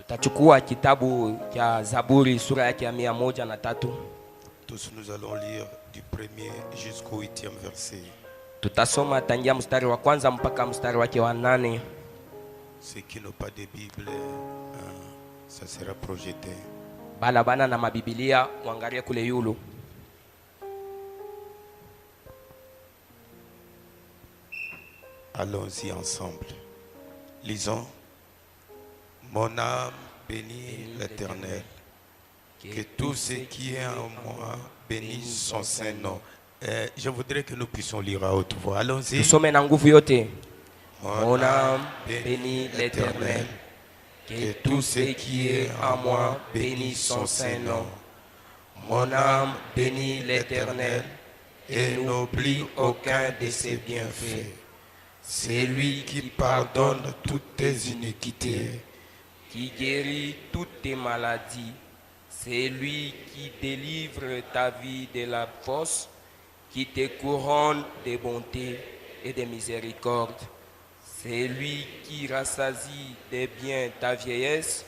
Tutachukua kitabu cha Zaburi sura yake ya 103. Tous nous allons lire du 1er jusqu'au 8e verset. Tutasoma tangia mstari wa kwanza mpaka mstari wake wa 8. Ceux qui n'ont pas de Bible, ça sera projeté. Bala bana na mabibilia muangalie kule yulu. Allons-y ensemble. Lisons. Mon âme bénit l'Éternel. Que tout ce qui est en moi bénisse son saint nom. Je voudrais que nous puissions lire à haute voix. Allons-y. Tusome na nguvu yote. Mon âme bénit l'Éternel. Que tout ce qui est en moi bénisse son saint nom. Mon âme bénit l'Éternel et n'oublie aucun de ses bienfaits. C'est lui qui pardonne toutes tes iniquités, qui guérit toutes tes maladies. C'est lui qui délivre ta vie de la fosse, qui te couronne de bonté et de miséricorde. C'est lui qui rassasie de bien ta vieillesse,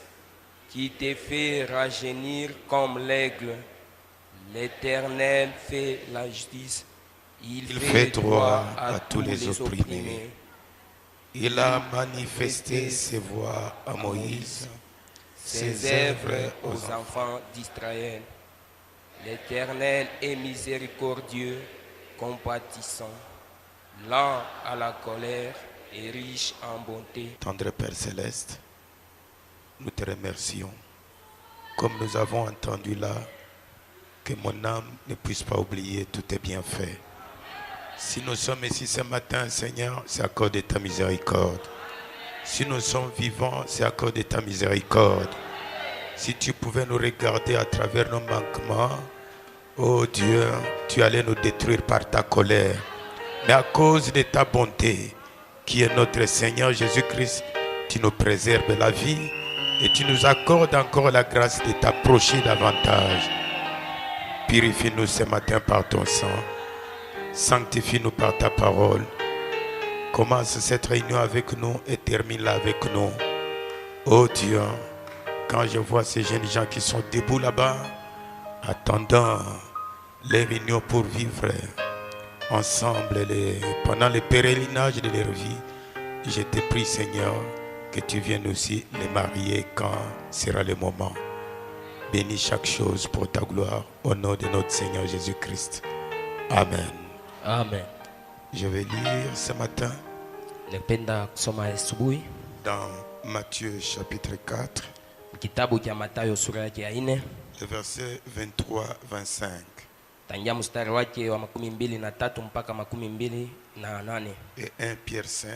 qui te fait rajeunir comme l'aigle. L'Éternel fait la justice. Il fait droit à tous les opprimés. Il a manifesté ses voies à Moïse, ses œuvres aux enfants d'Israël. L'Éternel est miséricordieux, compatissant, lent à la colère et riche en bonté. Tendre Père Céleste, nous te remercions. Comme nous avons entendu là, que mon âme ne puisse pas oublier tous tes bienfaits. Si nous sommes ici ce matin, Seigneur, c'est à cause de ta miséricorde. Si nous sommes vivants, c'est à cause de ta miséricorde. Si tu pouvais nous regarder à travers nos manquements, oh Dieu, tu allais nous détruire par ta colère. Mais à cause de ta bonté, qui est notre Seigneur Jésus-Christ, tu nous préserves la vie et tu nous accordes encore la grâce de t'approcher davantage. Purifie-nous ce matin par ton sang. Sanctifie-nous par ta parole. Commence cette réunion avec nous et termine-la avec nous. Oh Dieu, quand je vois ces jeunes gens qui sont debout là-bas, attendant les réunions pour vivre ensemble pendant le pèlerinage de leur vie, je te prie, Seigneur, que tu viennes aussi les marier quand sera le moment. Bénis chaque chose pour ta gloire, au nom de notre Seigneur Jésus-Christ. Amen. Amen. Je vais lire ce matin dans Matthieu chapitre 4, kitabu cha Mathayo sura yake ya 4, le verset 23-25. tangia mstari wake wa 23 mpaka 28, Et 1 Pierre 5,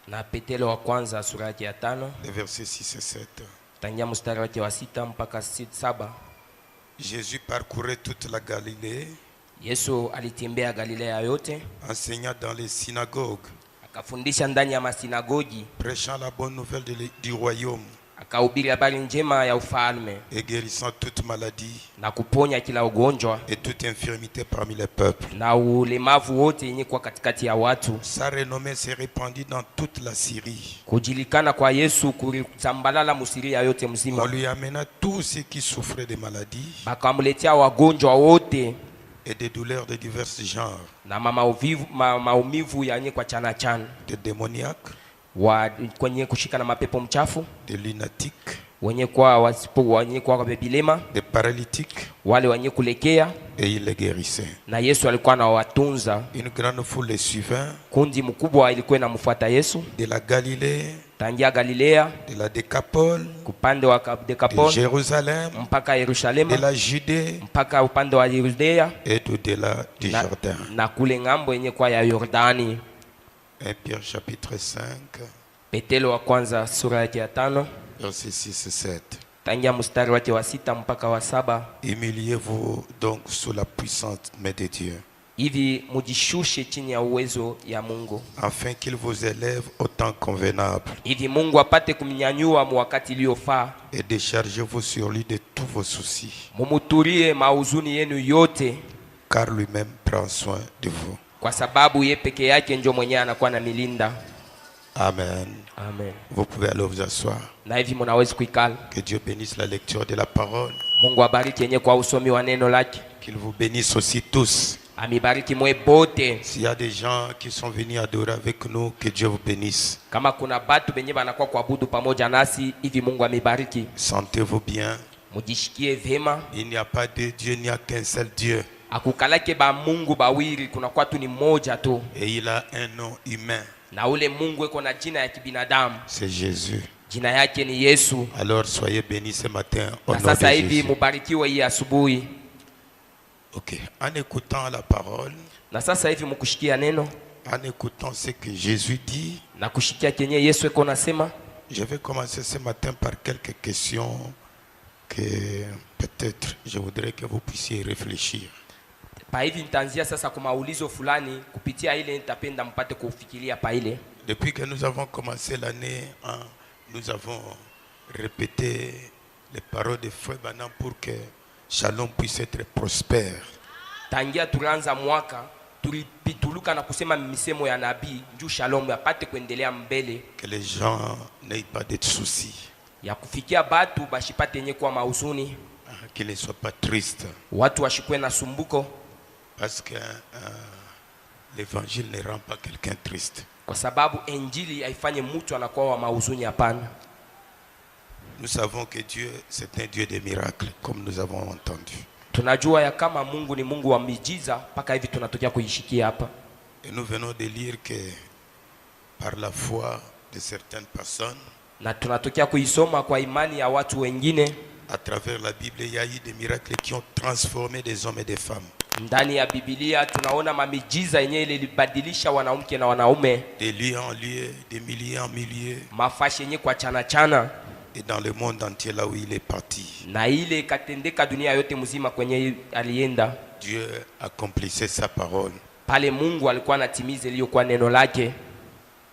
na Petelo wa kwanza sura yake ya 5, le verset 6 et 7. tangia mstari wake wa 6 mpaka 7. Jésus parcourait toute la Galilée, Yesu alitembea Galilea yote, enseignant dans les synagogues, akafundisha ndani ya masinagogi, prêchant la bonne nouvelle du royaume, akahubiri habari njema ya ufalme, et guérissant toute maladie na kuponya kila ugonjwa et toute infirmité parmi les peuples. na ulemavu wote yenye kwa katikati ya watu. Sa renommée s'est répandue dans toute la Syrie. Kujulikana kwa Yesu kulisambalala Musiria yote mzima. On lui amena tous ceux qui souffraient de maladies Bakamletea wagonjwa wote et des douleurs de divers genres, na maumivu yenye kwa chana, des démoniaques, kwenye kushika na mapepo mchafu, des lunatiques, wenye kwa bilema, des paralytiques, wale wenye kulekea, et il les guérissait. na Yesu alikuwa anawatunza. Une grande foule les suivait, Kundi mkubwa ilikuwa inamfuata Yesu de la Galilée, tangia Galilea, de la Décapole, upande wa de Dekapoli Jérusalem, mpaka de Yerusalemu, la Judée mpaka upande wa Yudea et d'au-delà du Jourdain. na kule ngambo yenye kwa ya Yordani. 1 Pierre chapitre 5, Petelo wa kwanza sura yake ya 5, verset 6 et 7. tangia mstari wake wa 6 mpaka wa 7. Humiliez-vous donc sous la puissante main de Dieu, Hivi mujishushe chini ya uwezo ya Mungu, afin qu'il vous élève au temps convenable, hivi Mungu apate kumnyanyua wakati uliofaa. et déchargez-vous sur lui de tous vos soucis, Mumuturie mauzuni yenu yote, car lui-même prend soin de vous. kwa sababu ye peke yake ndio mwenyewe anakuwa na milinda. Amen. Amen. Vous pouvez alors vous asseoir. Na hivi mnaweza kuikala. Que Dieu bénisse la lecture de la parole. Mungu abariki yenye kwa usomi wa neno lake. Qu'il vous bénisse aussi tous. Amibariki mwe bote. S'il y a des gens qui sont venus adorer avec nous, que Dieu vous bénisse. Kama kuna batu benye banakuwa kuabudu pamoja nasi, hivi Mungu amibariki. Sentez-vous bien. Mujishikie vema. Il n'y a pas de Dieu, il n'y a qu'un seul Dieu. Akukalake ba Mungu bawiri, kuna kwa tu ni mmoja tu. Et il a un nom humain. Na ule Mungu eko na jina ya kibinadamu. C'est Jésus. Jina yake ni Yesu. Alors soyez bénis ce matin au nom de Sasa hivi Jésus. mubarikiwe hii asubuhi. Ok. En écoutant la parole, Na sasa hivi mkushikia neno en écoutant ce que Jésus dit, na kushikia kenye Yesu eko nasema, je vais commencer ce matin par quelques questions que peut-être je voudrais que vous puissiez réfléchir. pa hivi nitaanzia sasa kwa maulizo fulani, kupitia ile nitapenda mpate kufikiria pa ile. Depuis que nous avons commencé l'année, nous avons répété les paroles de Frère Branham pour que Shalom puisse être prospère. Tangia tulianza mwaka tulipituluka na kusema misemo ya nabii njoo Shalom apate kuendelea mbele, Que les gens n'aient pas de soucis, ya kufikia batu bashipate yenye kwa mauzuni, qu'ils ne soient pas tristes. watu washikwe na sumbuko, Parce que l'évangile ne rend pas quelqu'un triste. kwa sababu injili haifanye mtu anakuwa wa mauzuni, hapana. Nous savons que Dieu, c'est un Dieu de miracles, comme nous avons entendu. Tunajua ya kama Mungu ni Mungu wa miujiza, mpaka hivi tunatokea kuishikia hapa. Et nous venons de lire que par la foi de certaines personnes, Na tunatokea kuisoma kwa imani ya watu wengine. à travers la Bible, il y a eu des miracles qui ont transformé des hommes et des femmes. Ndani ya Biblia tunaona mamiujiza yenyewe ilibadilisha wanawake na wanaume, De lieu en lieu, de milliers en milliers, mafashi yenyewe kwa chana chana, et dans le monde entier là où il est parti. na ile ikatendeka dunia yote mzima kwenye alienda. Dieu accomplissait sa parole. Pale Mungu alikuwa anatimiza iliyokuwa neno lake.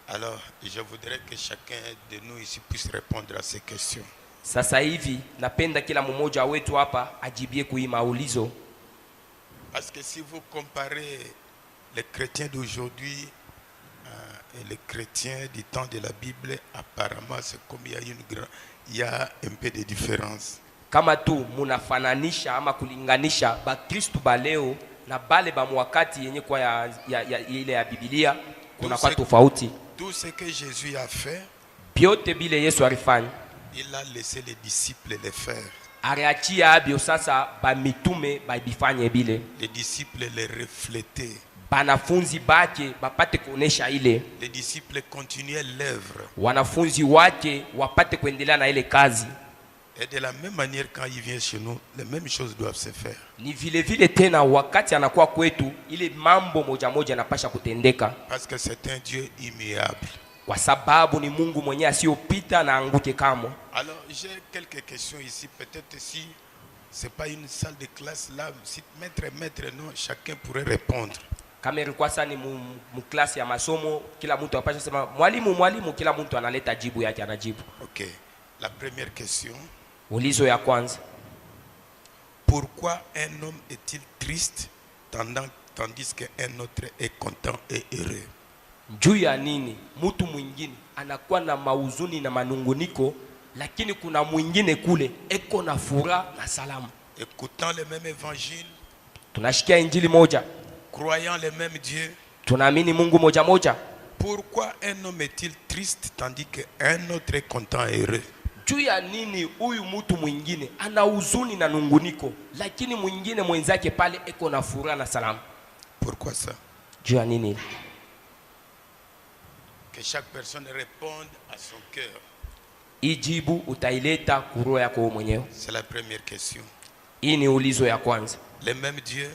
Alors, je voudrais que chacun de nous ici puisse répondre à ces questions. Sasa hivi napenda kila mmoja wetu hapa ajibie kui maulizo, Parce que si vous comparez les chrétiens d'aujourd'hui et les chrétiens du temps de la Bible, apparemment c'est comme il y a un peu de différence. kama tu munafananisha ama kulinganisha Bakristu ba leo na bale ba mwakati yenye kwa ile ya Biblia, kuna kwa tofauti. Tout ce que Jésus a fait, Byote bile Yesu alifanya, il a laissé les disciples le faire. aliachia abio sasa ba mitume babifanye bile, Les disciples les reflétaient. banafunzi bake bapate kuonesha ile, Les disciples continuaient l'œuvre. wanafunzi wake wapate kuendelea na ile kazi. Et de la même manière, quand il vient chez nous, les mêmes choses doivent se faire. Ni vile vile tena wakati anakuwa kwetu, ile mambo moja moja yanapasha kutendeka, Parce que c'est un Dieu immuable. kwa sababu ni Mungu mwenyewe asiyopita na anguke kamwe. Alors, j'ai quelques questions ici. Peut-être si ce n'est pas une salle de classe là, si maître, non, chacun pourrait répondre. Kama ilikuwa sasa ni mu klasi ya masomo, kila mtu apasha sema mwalimu, kila mtu analeta jibu yake, anajibu. Ok. La première question. Ulizo ya kwanza, Pourquoi un homme est-il triste tandis qu'un autre est content et heureux? juu ya nini mtu mwingine anakuwa na mauzuni na manunguniko, lakini kuna mwingine kule eko na furaha na salama? Écoutant le même évangile, Tunashikia injili moja, croyant le même Dieu, tunaamini Mungu moja moja. pourquoi un homme est-il triste tandis qu'un autre est content et heureux? Juu ya nini huyu mtu mwingine ana huzuni na nunguniko, lakini mwingine mwenzake pale eko na furaha na salama? Pourquoi ça? Juu ya nini? Que chaque personne réponde à son cœur. Ijibu utaileta kuroho yako wewe mwenyewe. C'est la première question. Hii ni ulizo ya kwanza. Le même Dieu,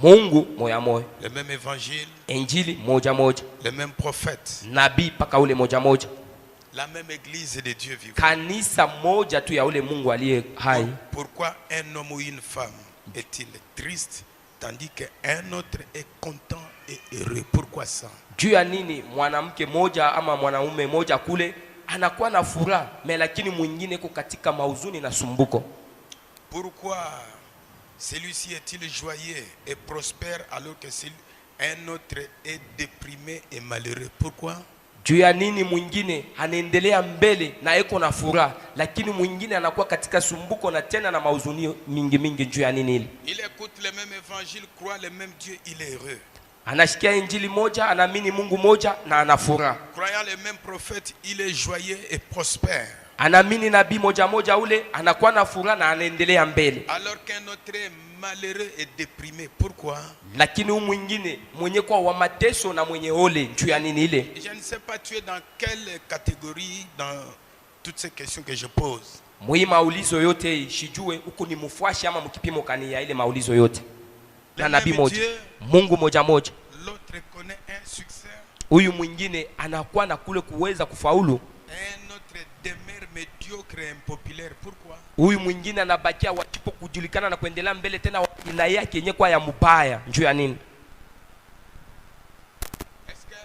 Mungu moya moya, le même évangile, injili moja moja, le même prophète, nabii paka ule moja moja, la même église de Dieu vivant. kanisa moja tu ya ule Mungu aliye hai. Pourquoi un homme ou une femme est-il triste tandis qu'un autre est content et heureux? Pourquoi ça? Juu ya nini mwanamke moja ama mwanaume moja kule anakuwa na furaha, lakini mwingine iko katika mauzuni na sumbuko? Pourquoi celui-ci est-il joyeux et prospère alors que un autre est déprimé et malheureux? Pourquoi? Juu ya nini mwingine anaendelea mbele na eko na furaha, lakini mwingine anakuwa katika sumbuko na tena na mauzuni mingi juu ya nini ile? Il écoute le même évangile, croit le même Dieu, il est heureux. Anasikia injili moja, anaamini Mungu moja na ana furaha. Croyant le même prophète, il est joyeux et prospère. Anaamini nabii moja ule, anakuwa na furaha na anaendelea mbele. Alors qu'un autre est malheureux et déprimé. Pourquoi? Lakini huyu mwingine mwenye kwa wa mateso na mwenye ole juu ya nini ile? Je ne sais pas tu es dans quelle catégorie dans toutes ces questions que je pose. Mwi maulizo yote shijue huku ni mfuashi ama mkipimo kani ya ile maulizo yote. Na nabii moja, Mungu moja. L'autre connaît un succès. Huyu mwingine anakuwa na kule kuweza kufaulu. Un autre demeure médiocre et impopulaire. Pourquoi? Huyu mwingine anabakia watipo kujulikana na kuendelea mbele tena ina yake yenyewe kwa ya mbaya juu ya nini? Est-ce que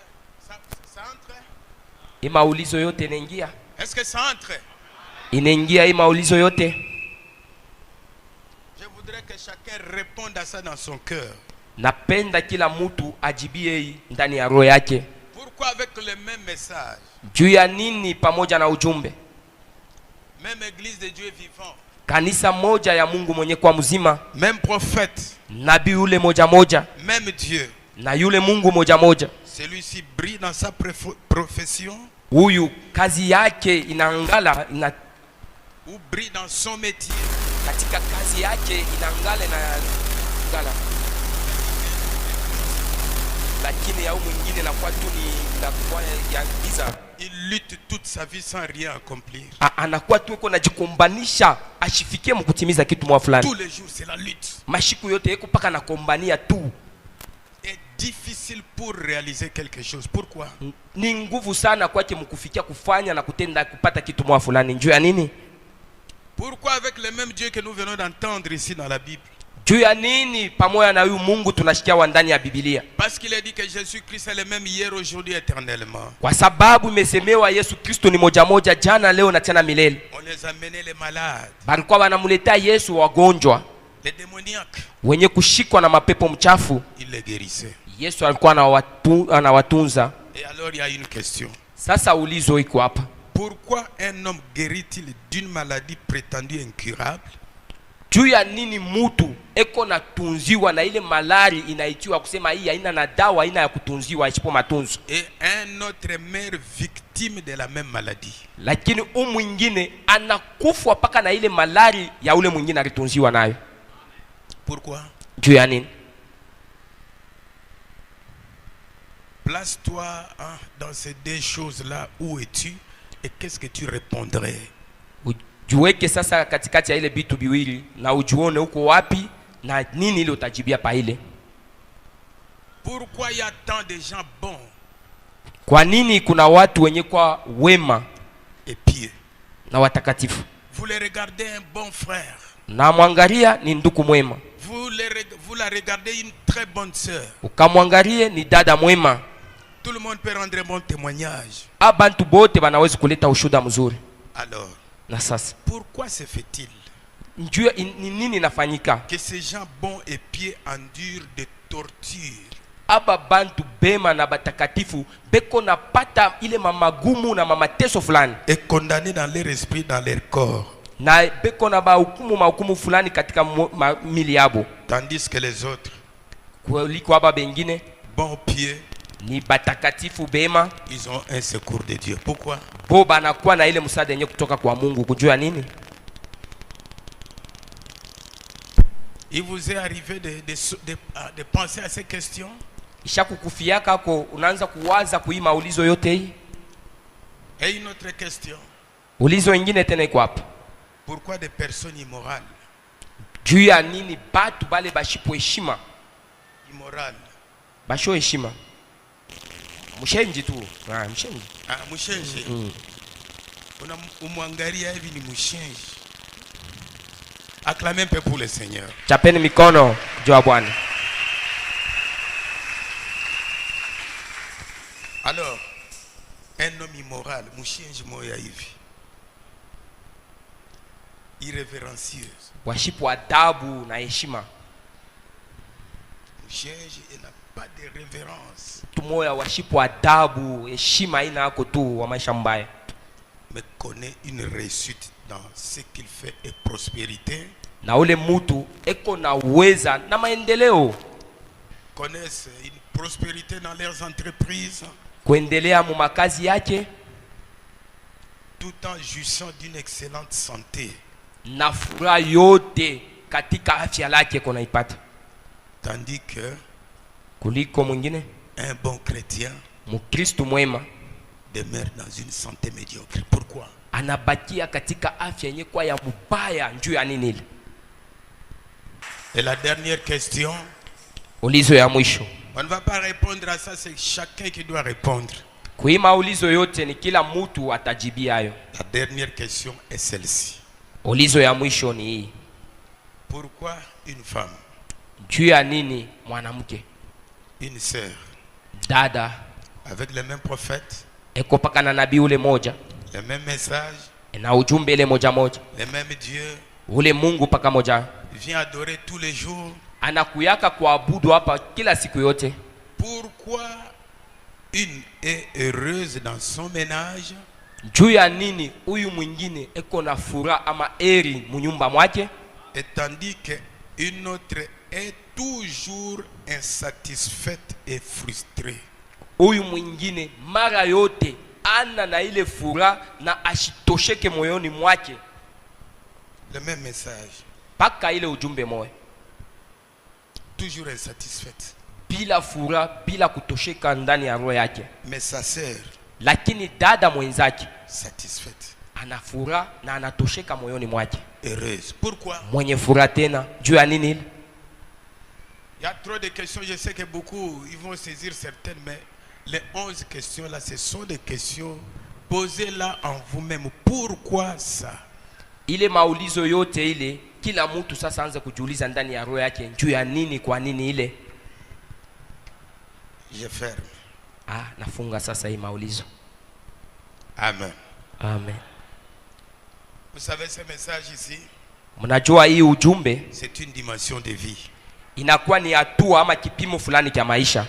ça entre? Maulizo yote inaingia? Est-ce que ça entre? Inaingia maulizo yote? Je voudrais que chacun réponde à ça dans son cœur. Napenda kila mtu ajibie ndani ya roho yake. Pourquoi avec le même message? Juu ya nini pamoja na ujumbe? Même église de Dieu vivant. Kanisa moja ya Mungu mwenye kwa mzima. Même prophète. Nabii yule moja. Même Dieu. Na yule Mungu moja. Celui-ci brille dans sa profession. Huyu kazi yake inaangala ou brille dans son métier. Katika kazi yake inaangala na ngala. Lakini ya mwingine na kwa tu ni na kwa ya giza. Il lutte toute sa vie sans rien accomplir. Anakuwa tu yuko najikombanisha ashifikie mkutimiza kitu mwa fulani. Tous les jours c'est la lutte. Mashiku yote yeko paka na kombania tu. Est difficile pour réaliser quelque chose. Pourquoi? Ni nguvu sana kwake mkufikia kufanya na kutenda kupata kitu mwa fulani. Njoo ya nini? Pourquoi avec le même Dieu que nous venons d'entendre ici dans la Bible? Juu ya nini pamoja na huyu Mungu tunashikia wa ndani ya Biblia? Parce qu'il a dit que Jésus-Christ est le même hier, aujourd'hui, éternellement. Kwa sababu imesemewa Yesu Kristo ni moja jana leo na tena milele. On les amenait les malades. Balikuwa wanamleta Yesu wagonjwa. Les démoniaques. Wenye kushikwa na mapepo mchafu. Il les guérissait. Yesu alikuwa anawatunza. Et alors il y a une question. Sasa ulizo iko hapa. Pourquoi un homme guérit-il d'une maladie prétendue incurable? Juu ya nini mtu eko natunziwa na ile malari inaitiwa kusema hii haina na dawa haina ya kutunziwa isipo matunzo? Et un autre meurt victime de la même maladie. Lakini mwingine anakufa paka na ile malari ya ule mwingine alitunziwa nayo. Pourquoi? Juu ya nini? Place-toi dans ces deux choses-là. Où es-tu? Et qu'est-ce que tu répondrais? Ujuweke sasa katikati ya ile bitu biwili na ujuone uko wapi na nini ile utajibia pa ile. Pourquoi il y a tant de gens bons? Kwa nini kuna watu wenye kwa wema et pieux na watakatifu? Vous les regardez un bon frère. Na mwangalia ni ndugu mwema. Vous la regardez une très bonne sœur. Ukamwangalie ni dada mwema. Tout le monde peut rendre un bon témoignage. Abantu bote banaweza kuleta ushuhuda mzuri. Alors, na sasa pourquoi se fait-il njua nini inafanyika que ces gens bons et pieux endurent des tortures? Aba bantu bema na batakatifu beko na pata ile mamagumu na mamateso fulani. Et condamnés dans leur esprit, dans leur corps. Na beko na mahukumu fulani katika mili yabo. Tandis que les autres, kuliko aba bengine bons pieux, ni batakatifu bema, ils ont un secours de Dieu. Pourquoi? Bo banakuwa na ile msaada yenyewe kutoka kwa Mungu. Kujua nini? Il vous est arrivé de penser à ces questions? Ishakukufiaka ko unaanza kuwaza kuima ulizo yote hii? Et une autre question. Ulizo ingine tena iko hapa. Pourquoi des personnes immorales? Juu ya nini batu bale bashipo heshima? Immoral. Basho heshima. Mshenji tu. Mshenji. Mshenji. Una umwangalia hivi ni mshenji. Acclamez un peu pour le Seigneur. Chapeni mikono juu ya Bwana. Alors, un homme immoral, mshenji moya hivi. Irrévérencieux. Washipo adabu na heshima. siège et n'a pas de révérence. Mtu moya washipo adabu, heshima ina yako tu wa maisha mbaya. Mais connaît une réussite dans ce qu'il fait et prospérité. Na ule mtu eko na uweza na maendeleo. Connaissent une prospérité dans leurs entreprises. Kuendelea mu makazi yake. Tout en jouissant d'une excellente santé. Na furaha yote katika afya lake kona ipata. Tandis que kuliko mwingine un bon chrétien mkristo mwema demeure dans une santé médiocre. Pourquoi? Anabakia katika afya yenye kwa ya mbaya njoo ya nini ile? Et la dernière question, ulizo ya mwisho. On ne va pas répondre à ça, c'est chacun qui doit répondre. Kuima ulizo yote ni kila mtu atajibia hayo. La dernière question est celle-ci. Ulizo ya mwisho ni hii. Pourquoi une femme, juu ya nini mwanamke, une sœur, dada avec le même prophète, eko paka na nabii ule moja, le même message, na ujumbe ile moja moja, le même Dieu, ule Mungu paka moja, vient adorer tous les jours, anakuyaka kuabudu hapa kila siku yote? pourquoi une est heureuse dans son ménage, juu ya nini huyu mwingine eko na furaha ama eri munyumba mwake, et tandis que une autre est toujours insatisfaite et frustrée? Huyu mwingine mara yote ana na ile furaha na ashitosheke moyoni mwake. Le même message, Paka ile ujumbe moja, toujours insatisfaite. bila furaha, bila kutosheka ndani ya roho yake. Mais sa sœur, Lakini dada mwenzake satisfaite, ana furaha na anatosheka moyoni mwake, heureuse. Pourquoi? mwenye furaha tena. Juu ya nini ile? Il y a trop de questions, je sais que beaucoup ils vont saisir certaines, mais les 11 questions là, ce sont des questions posées là en vous-même. Pourquoi ça? Ile maulizo yote ile kila mtu sasa anza kujiuliza ndani ya roho yake, juu ya nini, kwa nini ile. Je ferme. Nafunga sasa hii maulizo. Amen. Amen. Vous savez ce message ici, Mnajua hii ujumbe c'est une dimension de vie. inakuwa ni hatua ama kipimo fulani cha maisha.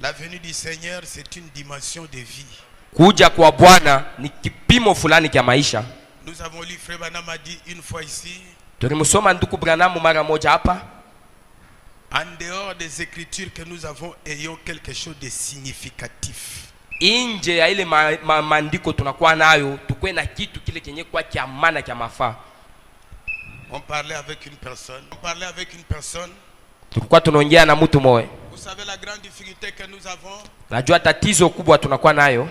La venue du Seigneur, c'est une dimension de vie. Kuja kwa Bwana ni kipimo fulani cha maisha. Nous avons lu, Frère Branham a dit une fois ici, Tulimsoma ndugu Branham mara moja hapa, en dehors des écritures que nous avons, ayons quelque chose de significatif. nje ya ile maandiko tunakuwa nayo, tukwe na kitu kile kenye kwa kia maana kia mafaa. On parlait avec une personne. Tulikuwa tunaongea na mtu mmoja. Vous savez la grande difficulté que nous avons? Najua tatizo kubwa tunakuwa nayo.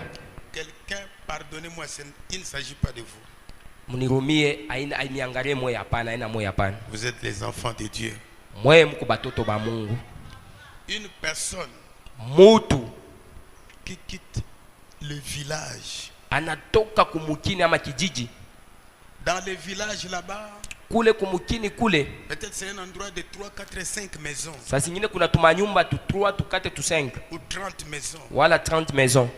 Quelqu'un, pardonnez-moi, il ne s'agit pas de vous. Munirumie, ainiangalie moyo hapana, aina moyo hapana. Vous êtes les enfants de Dieu. Moyo mko batoto ba Mungu. Une personne Mutu qui quitte le village. Anatoka kumukini ama kijiji. Dans le village là-bas, kule kumukini kule, peut-être c'est un endroit de 3, 4, 5 maisons. Saa zingine kuna tumanyumba tu 3, tu 4, tu 5 ou 30 maisons. Wala 30 maisons.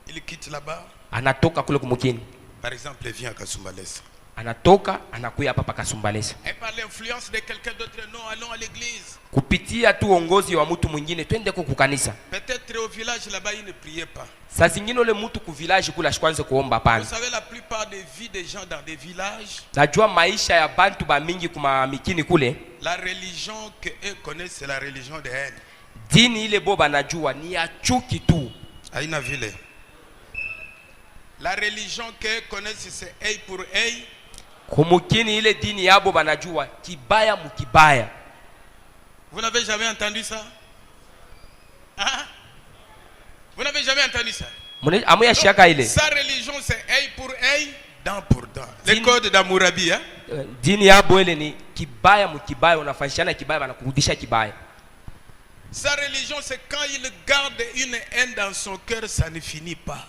Il quitte là-bas. Anatoka kule kumukini. Par exemple, il vient à Kasumbalesa. Anatoka anakuya hapa Kasumbalesa. Et par l'influence de quelqu'un d'autre, non, allons à l'église. Kupitia tu uongozi wa mtu mwingine, twende kwa kanisa. Peut-être au village là-bas, il ne priait pas. Saa zingine ule mtu ku village kula shikwanze kuomba pana. Vous savez, la plupart des vies des gens dans des villages, najua maisha ya bantu ba mingi kuma mikini kule, la religion que eux connaissent, c'est la religion de haine. Dini ile boba najua ni ya chuki tu. Aina vile. La religion qu'eux connaissent, c'est œil pour œil. Kumukini ile dini yabo banajua kibaya mukibaya. Vous n'avez jamais entendu ça? Hein? Vous n'avez jamais entendu ça? Amuya shaka ile. Sa religion c'est œil pour œil, dent pour dent. Le code d'Hammurabi, hein? Dini yabo ile ni kibaya mukibaya, unafanyishana kibaya banakurudisha kibaya. Sa religion c'est quand il garde une haine dans son cœur, ça ne finit pas.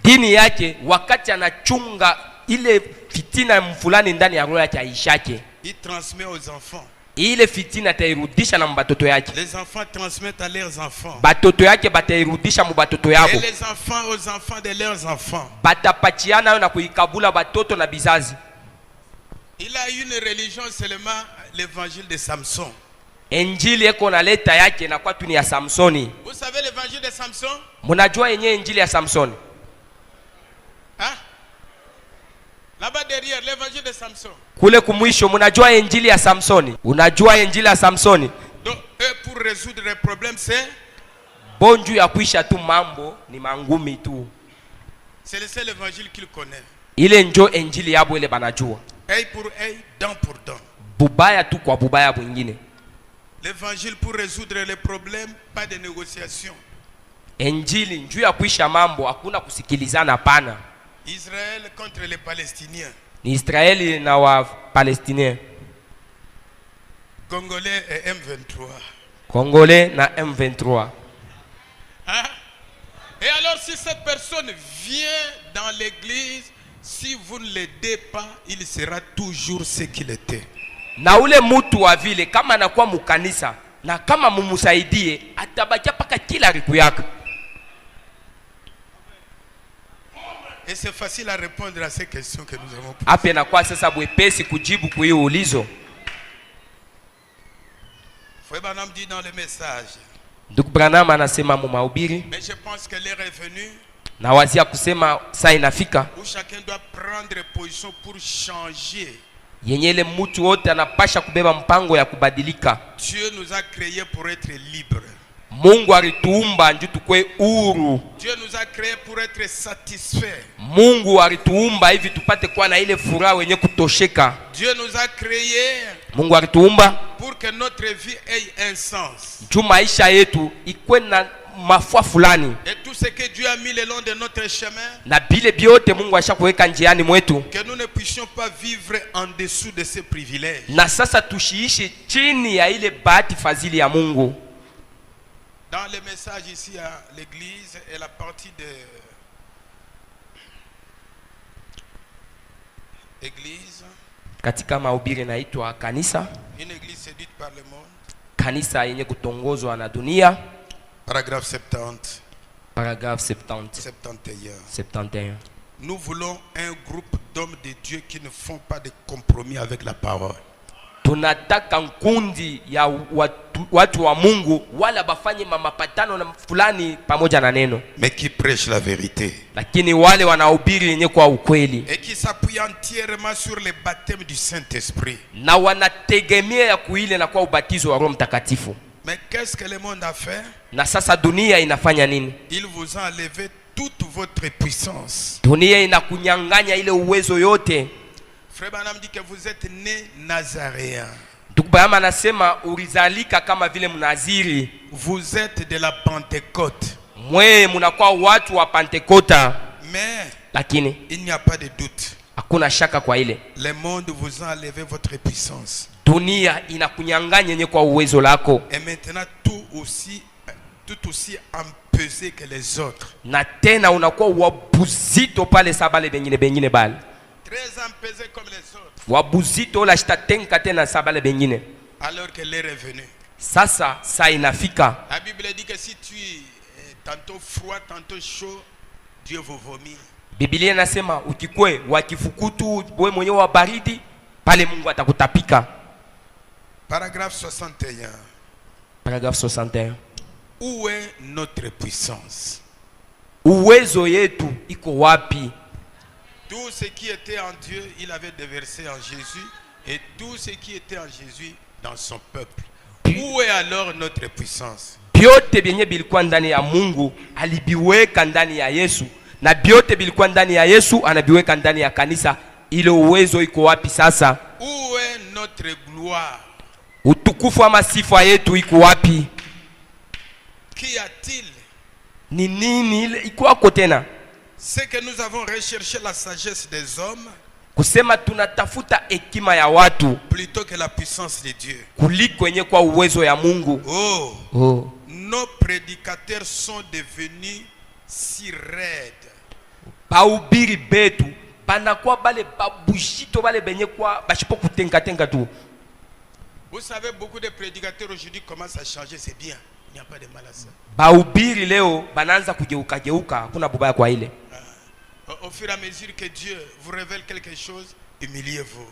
Dini yake wakati anachunga ile fitina mfulani ndani ya roho yake aishake, il transmet aux enfants. Ile fitina tairudisha na mbatoto yake. Les enfants transmettent à leurs enfants. Batoto yake batairudisha mubatoto yabo. Et les enfants aux enfants de leurs enfants. Batapachiana yo na kuikabula batoto na bizazi. Il a une religion seulement l'évangile de Samson. Injili eko na leta yake na kwa tu ni ya Samsoni. Vous savez l'évangile de Samson? Mnajua yenyewe injili ya Samsoni? Hein? Là-bas derrière, l'évangile de Samson. Kule kumwisho mnajua injili ya Samsoni? Unajua injili ya Samsoni? Donc, eux, pour résoudre les problèmes, c'est bonju ya kuisha tu mambo ni mangumi tu. c'est le seul évangile qu'il connaît. Ile njo injili yabo ile banajua. Œil pour œil, dent pour dent. Bubaya tu kwa bubaya bwingine. L'évangile pour résoudre les problèmes, pas de négociation. Injili njuu ya kuisha mambo hakuna kusikilizana pana. Israël contre les Palestiniens. Ni Israeli na wa Palestiniens. Congolais et M23. Congolais na M23. Hein? Et alors si cette personne vient dans l'église, si vous ne l'aidez pas, il sera toujours ce qu'il était. Na ule mutu wa vile kama anakuwa mukanisa na kama mumusaidie atabakia paka kila riku yake. Et c'est facile à répondre à ces questions que nous avons posées. Hapo inakuwa sasa bwepesi kujibu kwa hiyo ulizo. Frère Branham dit dans le message. Ndugu Branham anasema mu mahubiri. Mais je pense que l'heure est venue. Na wazia kusema saa inafika. Où chacun doit prendre position pour changer. Yenye ile mtu wote anapasha kubeba mpango ya kubadilika. Dieu nous a créés pour être libres. Mungu alituumba nju tukwe huru. Dieu nous a créés pour être satisfaits. Mungu alituumba hivi tupate kuwa na ile furaha wenye kutosheka. Dieu nous a créés. Mungu alituumba pour que notre vie ait un sens. Nju maisha yetu ikwe na mafua fulani. Et tout ce que Dieu a mis le long de notre chemin. Na bile biote Mungu ashakuweka njiani mwetu. Que nous ne puissions pas vivre en dessous de ces privilèges. Na sasa tushiishi chini ya ile bahati fadhili ya Mungu. Dans le message ici à l'église et la partie de église. Katika mahubiri naitwa kanisa. Une église séduite par le monde. Kanisa yenye kutongozwa na dunia. Paragraphe 70. Paragraphe 70. 71. Nous voulons un groupe d'hommes de Dieu qui ne font pas de compromis avec la parole. Tunataka nkundi ya watu wa Mungu wala bafanye mapatano na fulani pamoja na neno. Mais qui prêchent la vérité. Lakini wale wanahubiri yenye kwa ukweli. Et qui s'appuient entièrement sur le baptême du Saint-Esprit. Na wanategemea kuile na kwa ubatizo wa Roho Mtakatifu. Mais qu'est-ce que le monde a fait? Na sasa dunia inafanya nini? Il vous a enlevé toute votre puissance. Dunia inakunyang'anya ile uwezo yote. Frère Branham dit que vous êtes né nazaréen. Ndugu Branham anasema ulizalika kama vile mnaziri. Vous êtes de la Pentecôte. Mwe mnakuwa watu wa Pentekota. Mais lakini il n'y a pas de doute. Hakuna shaka kwa ile. Le monde vous a enlevé votre puissance. Dunia inakunyang'anya yenye kwa uwezo lako. Et maintenant tout aussi empesé que les autres. Na tena unakuwa wabuzito pale sabale bengine bale. Très empesé comme les autres. Wabuzito la shitatenka tena sabale bengine. Alors que l'heure est venue. Sasa saa inafika. La Bible dit que si tu es tantôt froid, tantôt chaud, Dieu vous vomit. Biblia inasema ukikwe wakifukutu wewe mwenyewe wa baridi pale Mungu atakutapika. Paragraphe 61. Paragraphe 61. Où est notre puissance? Uwezo yetu iko wapi? Tout ce qui était en Dieu, il avait déversé en Jésus, et tout ce qui était en Jésus dans son peuple. Où est alors notre puissance? Biote byenye bilikuwa ndani ya Mungu alibiweka ndani ya Yesu, na biote bilikuwa ndani ya Yesu anabiweka ndani ya kanisa. Ile uwezo iko wapi sasa? Où est notre gloire? Utukufu wa masifa yetu iko wapi? Qu'y a-t-il? Ni nini ile iko wako tena? C'est que nous avons recherché la sagesse des hommes kusema tunatafuta hekima ya watu plutôt que la puissance de Dieu. Kuliko yenye kwa uwezo ya Mungu. Nos prédicateurs sont devenus si raides. Bahubiri betu banakuwa bale babushito bale benye kwa bashipo kutenga tu. Vous savez, beaucoup de prédicateurs aujourd'hui commencent à changer, c'est bien. Il n'y a pas de mal à ça. Bahubiri leo banaanza kugeuka, hakuna bubaya kwa ile. Au fur et à mesure que Dieu vous révèle quelque chose, humiliez-vous.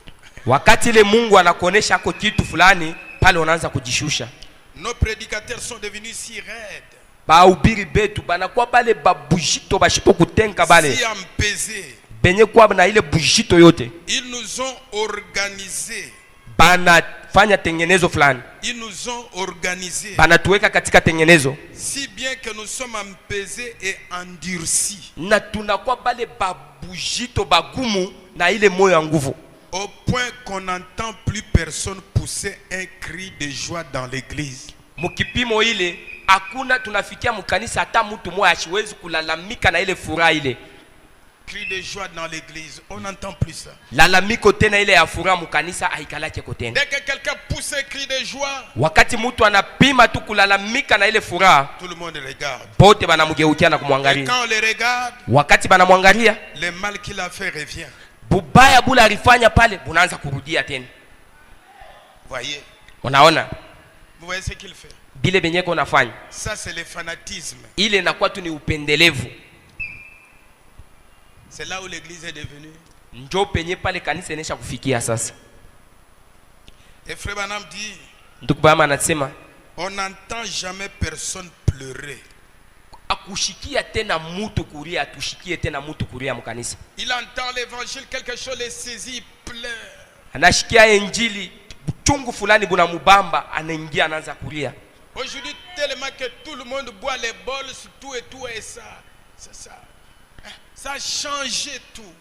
Wakati ile Mungu anakuonesha kwa kitu fulani, pale unaanza kujishusha. Nos prédicateurs sont devenus si raides, Bahubiri betu banakuwa bale babujito bashipo kutenka bale si empesés. benye kwa na ile bujito yote. Ils nous ont organisés. Banafanya tengenezo fulani. Ils nous ont organisés. Banatuweka katika tengenezo. Si bien que nous sommes empesés et endurcis. Na tunakuwa bale babujito bagumu na ile moyo ya nguvu. Au point qu'on n'entend plus personne pousser un cri de joie dans l'église. Mukipimo ile hakuna tunafikia mkanisa hata mtu mmoja asiwezi kulalamika na ile furaha ile. Cri de joie dans l'église, on n'entend plus ça. Lalamiko tena ile ya furaha mkanisa haikalake kotena. Dès que quelqu'un pousse un cri de joie, wakati mtu anapima tu kulalamika na ile furaha, tout le monde regarde. Bote banamugeukia na Et kumwangalia. quand on les regarde, Wakati banamwangalia, le mal qu'il a fait revient. bubaya bula alifanya pale bunaanza kurudia tena. Voyez. Unaona? Vous voyez ce qu'il fait. Bile benyeko unafanya. Ça c'est le fanatisme. Ile inakuwa tu ni upendelevu. C'est là où l'église est devenue. Njoo penye pale kanisa inesha kufikia sasa. Et Frère Branham dit, Ndugu Branham anasema, on n'entend jamais personne pleurer. akushikia tena mutu kuria, atushikie tena mutu kuria mkanisa. Il entend l'évangile, quelque chose les saisit, il pleure. Anashikia injili, chungu fulani buna mubamba, anaingia anaanza kuria. Aujourd'hui, tellement que tout le monde boit les bols, tout et ça. Ça a changé tout.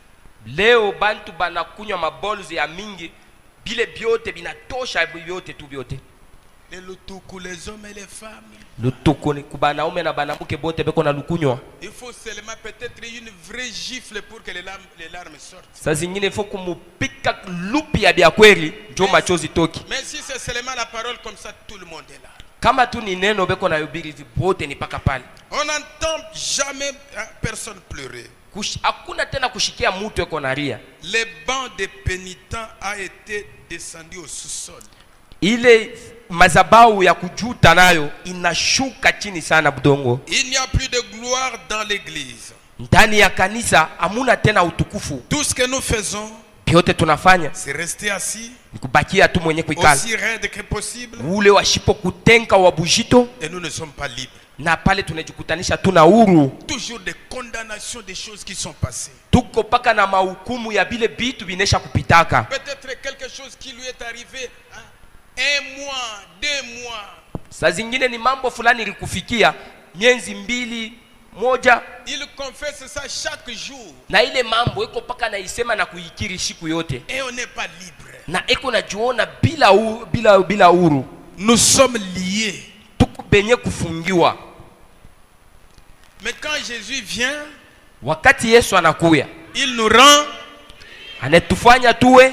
Leo bantu banakunywa mabols ya mingi, bile biote binatosha biote tu biote. Les lutuku, les hommes et les femmes. Lutuku ni kubanaume na banamuke bote beko na lukunywa. Il faut seulement peut-être une vraie gifle pour que les larmes sortent. Saa zingine faut kumupika lupi ya bia kweli ndio machozi toki. Mais si c'est seulement la parole comme ça, tout le monde est là. Kama tu ni neno beko na yubiri vibote ni paka pale. On n'entend jamais personne pleurer. Hakuna tena kushikia mutu eko na ria. Les bancs des pénitents a été descendu au sous-sol. Ile mazabau ya kujuta nayo inashuka chini sana budongo. Il n'y a plus de gloire dans l'église. Ndani ya kanisa hamuna tena utukufu. Tout ce que nous faisons, Yote tunafanya c'est rester assis, ni kubakia tu mwenye kuikala. aussi raide que possible. Ule washipo kutenka wa bujito Et nous ne sommes pas libres. na pale tunajikutanisha tuna huru. Toujours des condamnations des choses qui sont passées. Tuko paka na mahukumu ya bile bitu binesha kupitaka. Peut-être quelque chose qui lui est arrivé 1 mois, 2 mois. Saa zingine ni mambo fulani ilikufikia miezi 2, 1. Il confesse ça chaque jour. Na ile mambo iko paka na isema na kuikiri siku yote. Et on n'est pas libre. Na iko najiona bila huru. Nous sommes liés. Tuko benye kufungiwa. Mais quand Jésus vient, Wakati Yesu anakuya, il nous rend. anatufanya tuwe,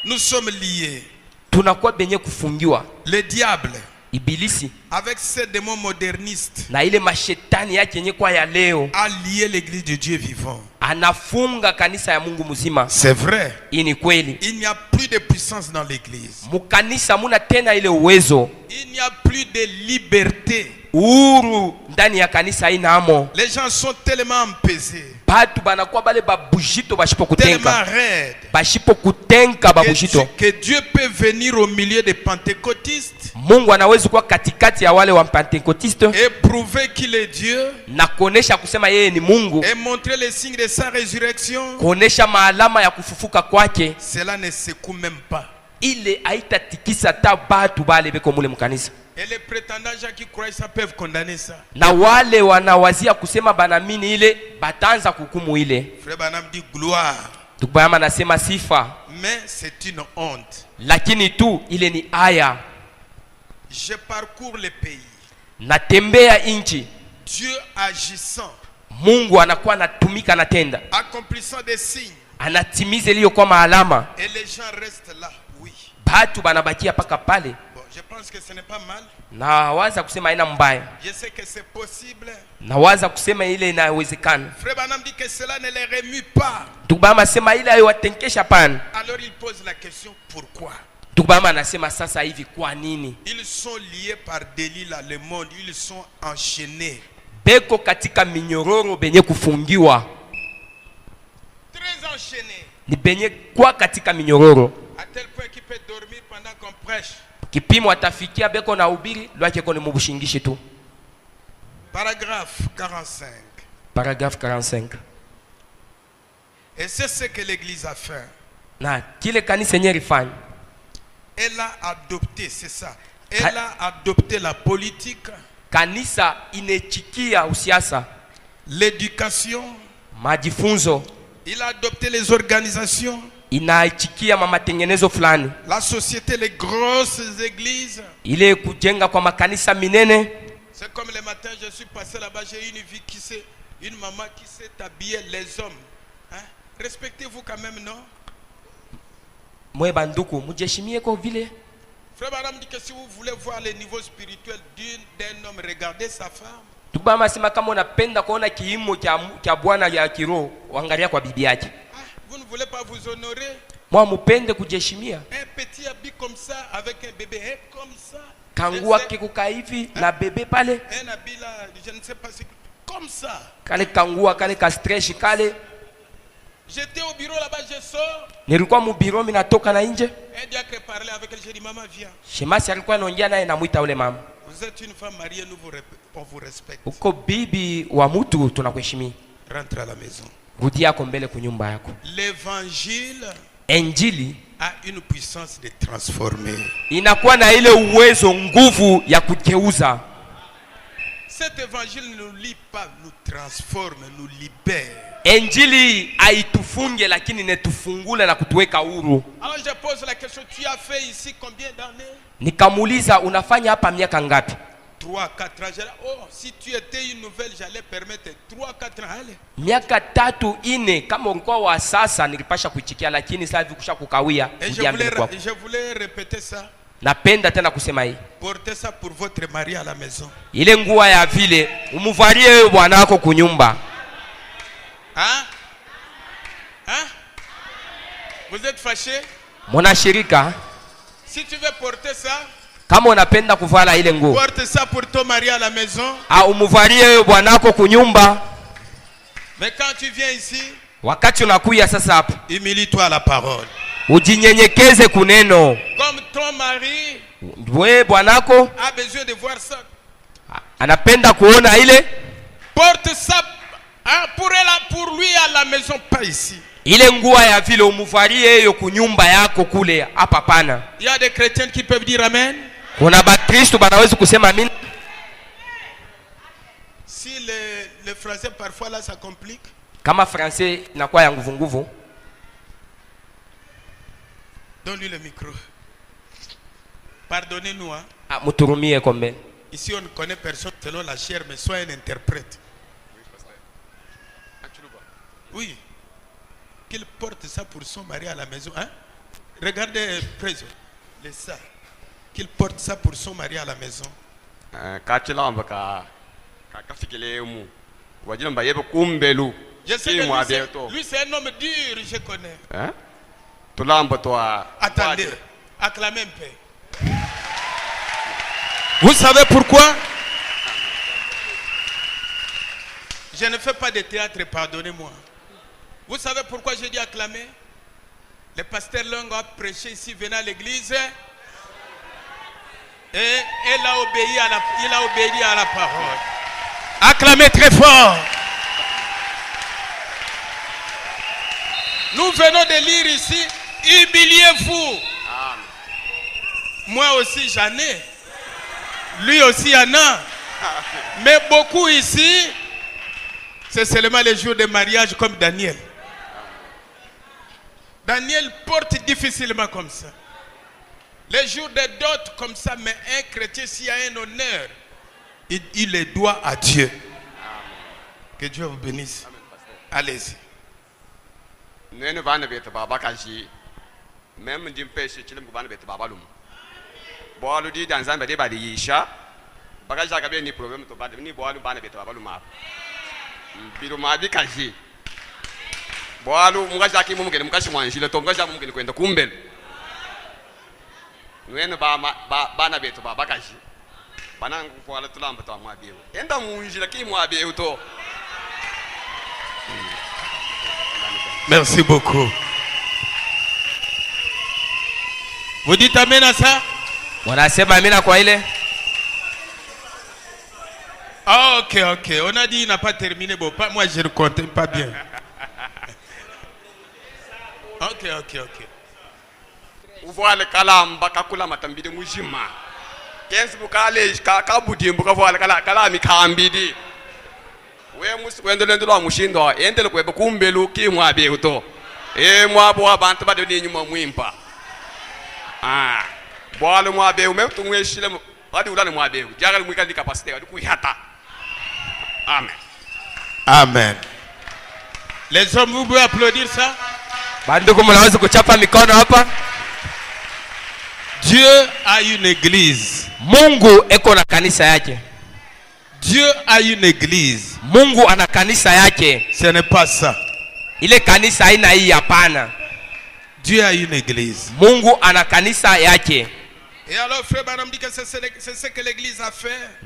Nous sommes liés. tunakuwa benye kufungiwa. Le diable, Ibilisi avec ses démons modernistes, na ile mashetani yake yenye kwa ya leo a lié l'église de Dieu vivant. anafunga kanisa ya Mungu mzima. C'est vrai. Hii ni kweli. Il n'y a plus de puissance dans l'église. Mukanisa muna tena ile uwezo. Il n'y a plus de liberté. Uhuru ndani ya kanisa ina amo. Les gens sont tellement empesés, Batu banakuwa bale babujito bashipo tellement kutenka. raides, Bashipo kutenka babujito. que Dieu peut venir au milieu des pentecôtistes Mungu anaweza kuwa katikati ya wale wa Pentekotiste et prouver qu'il est Dieu na kuonesha kusema yeye ni Mungu, et montrer les signes de sa résurrection. kuonesha maalama ya kufufuka kwake. Cela ne secoue même pas. Ile haitatikisa ta batu bale beko mule mkanisa. Et les prétendants gens qui croient ça peuvent condamner ça. Na wale wanawazia kusema banamini ile batanza kukumu ile. Frère Branham dit gloire, Tukbayama nasema sifa, mais c'est une honte. lakini tu ile ni aya. Je parcours les pays, Natembea inchi, Dieu agissant, Mungu anakuwa anatumika natenda, accomplissant des signes, anatimiza iliyo kwa maalama. et les gens restent là. Oui. Batu banabakia paka pale. Bon, je pense que ce n'est pas mal. Na waza kusema haina mbaya. Je sais que c'est possible. Na waza kusema ile inawezekana. Frère Branham dit que cela ne les remue pas. Tukbama sema ile ayowatenkesha pana. Alors il pose la question pourquoi? Tukbama anasema sasa hivi kwa nini? Ils sont liés par délit là, le monde, ils sont enchaînés. Beko katika minyororo benye kufungiwa. Très enchaînés. Ni benye kwa katika minyororo. À tel point qu'il peut fait dormir pendant qu'on prêche. Kipimo atafikia beko na ubiri lwake kone mubushingishi tu. Paragraphe 45. Paragraphe 45. Et c'est ce que l'église a fait. Na kile kanisa yenyewe rifanya. Elle a adopté, c'est ça. Elle a adopté la politique. Kanisa inechikia usiasa. L'éducation. Majifunzo. Il a adopté les organisations. Inaichikia mamatengenezo fulani. La société, les grosses églises. Ile kujenga kwa makanisa minene. C'est comme le matin, je suis passé là-bas, j'ai une maman qui s'est habillée, les hommes. Hein? Respectez-vous quand même, non? Mwe banduku, mujeshimie ko vile. Frère Baram dit que si vous voulez voir les niveaux spirituels d'un homme, regardez sa femme. Tuba masema kama unapenda kuona kiimo cha bwana ya kiroho, angalia kwa bibi yake. Vous ne voulez pas vous honorer? Mwa mupende kujeshimia. Un petit habit comme ça avec un bébé comme ça. Kangua kikuka hivi na bebe pale. Un habit là, je ne sais pas si comme ça. Kale kangua kale ka stretch kale. J'étais au bureau là-bas, je sors. Nilikuwa mu bureau mimi natoka na nje. Un diacre parlait avec elle, j'ai dit maman viens. Shemasi alikuwa anaongea naye namuita ule mama. Vous êtes une femme mariée, on vous respecte. Uko bibi wa mtu tunakuheshimia. Rentre à la maison. Rudi yako mbele kunyumba yako. L'évangile Injili a une puissance de transformer. Inakuwa na ile uwezo nguvu ya kugeuza. Cet évangile ne nous lie pas, nous transforme, nous libère. Injili haitufunge lakini netufungule na kutuweka huru. Alors je pose la question, tu as fait ici combien d'années? Nikamuuliza unafanya hapa miaka ngapi? 3-4 ans. Oh, si tu étais une nouvelle, j'allais permettre 3-4 ans. Allez. Miaka 3-4 kama ulikuwa wa sasa nilipasha kuichikia lakini sasa hivi kusha kukawia. Je voulais répéter ça. Napenda tena kusema hii. Portez ça pour votre mari à la maison. Ile nguo ya vile umuvalie wewe bwana wako kunyumba. Hein? Hein? Vous êtes fâché? Mwana shirika. Si tu veux porter ça, kama unapenda kuvala ile nguo, porte ça pour ton mari à la maison. Umuvalie wewe bwana wako kunyumba. Mais quand tu viens ici, wakati unakuya sasa hapa, humilie-toi à la parole. Ujinyenyekeze kuneno. Comme ton mari, wewe bwanako a besoin de voir ça. Anapenda kuona ile. Porte ça pour lui à la maison, pas ici. Ile nguo ya vile umuvalie hiyo kunyumba yako kule, hapa pana. Il y a des chrétiens qui peuvent dire amen. Kuna bakristo banaweza kusema amen. Si le français parfois là ça complique. Kama français inakuwa ya nguvu nguvu. Donne-lui le micro. Pardonnez-nous hein. Muturumie kombe. Ici on ne connaît personne selon la chair, mais sois un interprète. Oui. Qu'il porte ça pour son mari à la maison. Hein? Regardez, président. Les ça. Qu'il porte ça pour son mari à la maison. Je sais que lui c'est un homme dur, je connais. Hein? Attendez, acclamez un peu. Vous savez pourquoi? Je ne fais pas de théâtre, pardonnez-moi. Vous savez pourquoi j'ai dit acclamer? Le pasteur Long a prêché ici, venant à l'église. Et il a obéi à la parole. Acclamez très fort. Nous venons de lire ici, humiliez-vous. Moi aussi j'en ai. Lui aussi en a. Mais beaucoup ici, c'est seulement les jours de mariage comme Daniel. Daniel porte difficilement comme ça. Les jours de dot comme ça, mais un chrétien s'il a un honneur, il le doit à Dieu. Que Dieu vous bénisse. Allez-y. Même d'une pêche, tu ne peux pas le babalum. Bon, le dit dans un débat de Yisha, bagage à ni problème, tu vas devenir boire le ban de babaluma. Birumadi Kaji. Boalu, Mugazaki Mumkin, Mukashiman, she let Tongaja Mumkin go into Kumbel. When Bana Beto Babakashi. Banang for a lamp to my bill. And the Munjaki Mwabi. Merci beaucoup. Vous dites amen à ça? Wanasema amina kwa ile? Ah, ok. On a dit il n'a pas terminé. Bon, pas, moi je ne compte pas bien. Ok. Uvoile kalamba kakula matambidi mujima. Kensi bukale kabudi mbuka voile kala mikambidi. We musi kwendele ndo mushindo endele kwebe kumbelu ki mwabe uto. Mwabo abantu bade ni nyuma mwimpa. Bwalo mwabe umemtumweshile badi ulane mwabe. Jagal mwikandi capacité badi kuyata. Amen. Les hommes, vous pouvez applaudir ça? Bandugu mnaweza kuchapa mikono hapa. Dieu a une église. Mungu eko na kanisa yake. Dieu a une église. Mungu ana kanisa yake. Ce n'est pas ça. Ile kanisa haina hii hapana. Dieu a une église. Mungu ana kanisa yake. Et alors frère Branham dit que c'est ce que l'église a fait.